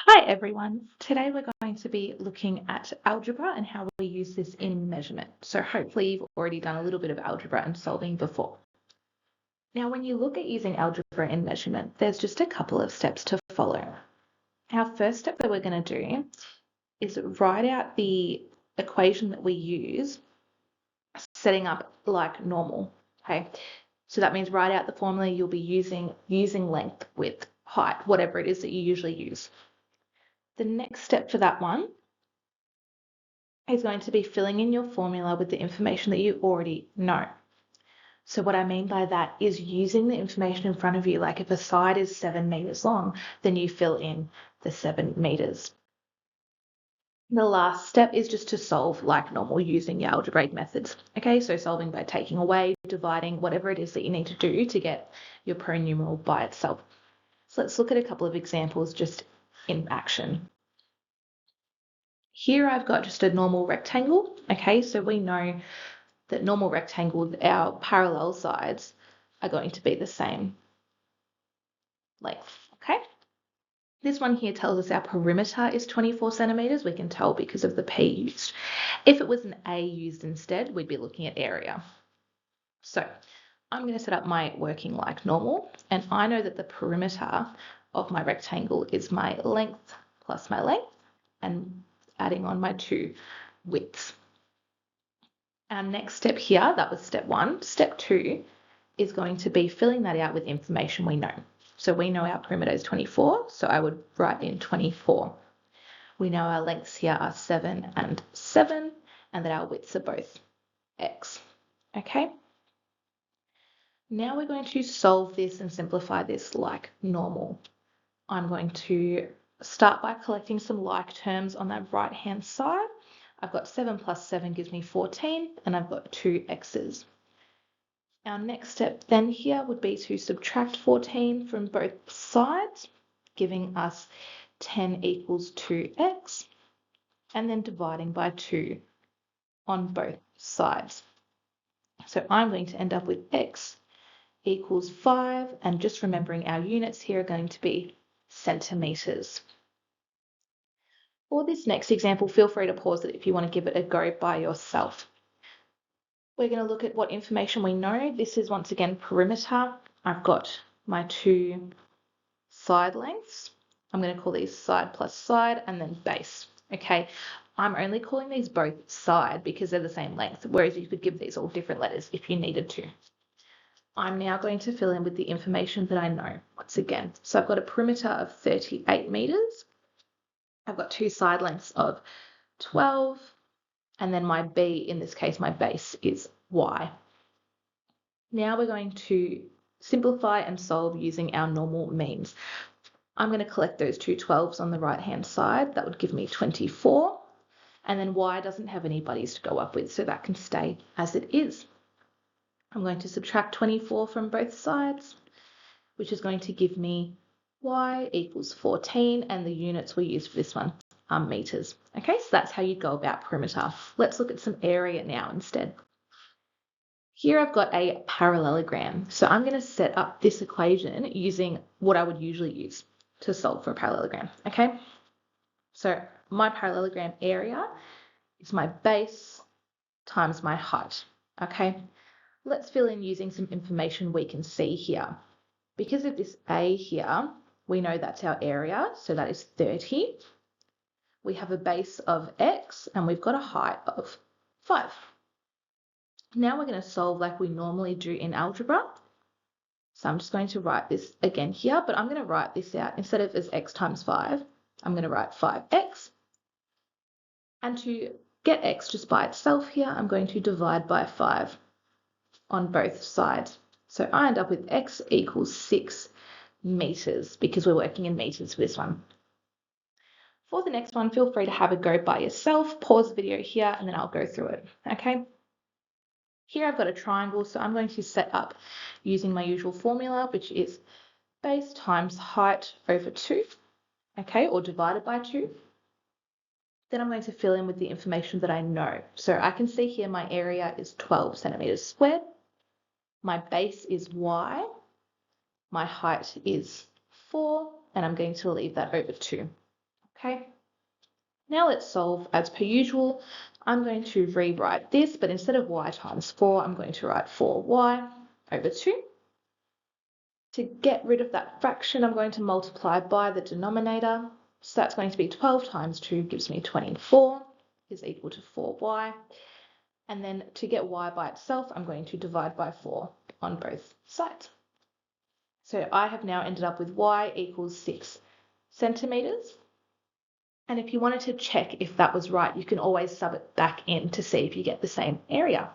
Hi everyone. Today we're going to be looking at algebra and how we use this in measurement. So hopefully you've already done a little bit of algebra and solving before. Now when you look at using algebra in measurement, there's just a couple of steps to follow. Our first step that we're going to do is write out the equation that we use, setting up like normal. Okay, so that means write out the formula you'll be using length, width, height, whatever it is that you usually use. The next step for that one is going to be filling in your formula with the information that you already know. So what I mean by that is using the information in front of you. Like if a side is 7 meters long, then you fill in the 7 meters. The last step is just to solve like normal using your algebraic methods. Okay, so solving by taking away, dividing, whatever it is that you need to do to get your pronumeral by itself. So let's look at a couple of examples just in action. Here I've got just a normal rectangle. Okay, so we know that normal rectangles, our parallel sides are going to be the same length, okay? This one here tells us our perimeter is 24 centimeters. We can tell because of the P used. If it was an A used instead, we'd be looking at area. So I'm going to set up my working like normal, and I know that the perimeter of my rectangle is my length plus my length, and adding on my 2 widths. Our next step here, that was step 1. Step 2 is going to be filling that out with information we know. So we know our perimeter is 24, so I would write in 24. We know our lengths here are 7 and 7, and that our widths are both x. Okay? Now we're going to solve this and simplify this like normal. I'm going to start by collecting some like terms on that right-hand side. I've got 7 plus 7 gives me 14, and I've got 2 x's. Our next step then here would be to subtract 14 from both sides, giving us 10 equals 2x, and then dividing by 2 on both sides. So I'm going to end up with x equals 5, and just remembering our units here are going to be centimeters. For this next example, feel free to pause it if you want to give it a go by yourself. We're going to look at what information we know. This is once again perimeter. I've got my 2 side lengths. I'm going to call these side plus side and then base. Okay, I'm only calling these both side because they're the same length, whereas you could give these all different letters if you needed to. I'm now going to fill in with the information that I know once again. So I've got a perimeter of 38 meters. I've got 2 side lengths of 12, and then my B, in this case, my base is y. Now we're going to simplify and solve using our normal means. I'm going to collect those 2 12s on the right-hand side. That would give me 24. And then y doesn't have any buddies to go up with, so that can stay as it is. I'm going to subtract 24 from both sides, which is going to give me y equals 14, and the units we use for this one are meters. Okay, so that's how you go about perimeter. Let's look at some area now instead. Here I've got a parallelogram. So I'm going to set up this equation using what I would usually use to solve for a parallelogram. Okay, so my parallelogram area is my base times my height. Okay, let's fill in using some information we can see here. Because of this A here, we know that's our area, so that is 30. We have a base of x, and we've got a height of 5. Now we're going to solve like we normally do in algebra. So I'm just going to write this again here, but I'm going to write this out instead of as x times 5, I'm going to write 5x. And to get x just by itself here, I'm going to divide by 5 on both sides. So I end up with x equals 6 meters because we're working in meters for this one. For the next one, feel free to have a go by yourself. Pause the video here and then I'll go through it. Okay. Here I've got a triangle, so I'm going to set up using my usual formula, which is base times height over 2, okay, or divided by 2. Then I'm going to fill in with the information that I know. So I can see here my area is 12 centimeters squared. My base is y. My height is 4, and I'm going to leave that over 2. Okay, now let's solve as per usual. I'm going to rewrite this, but instead of y times 4, I'm going to write 4y over 2. To get rid of that fraction, I'm going to multiply by the denominator. So that's going to be 12 times 2 gives me 24 is equal to 4y. And then to get y by itself, I'm going to divide by 4 on both sides. So I have now ended up with y equals 6 centimeters. And if you wanted to check if that was right, you can always sub it back in to see if you get the same area.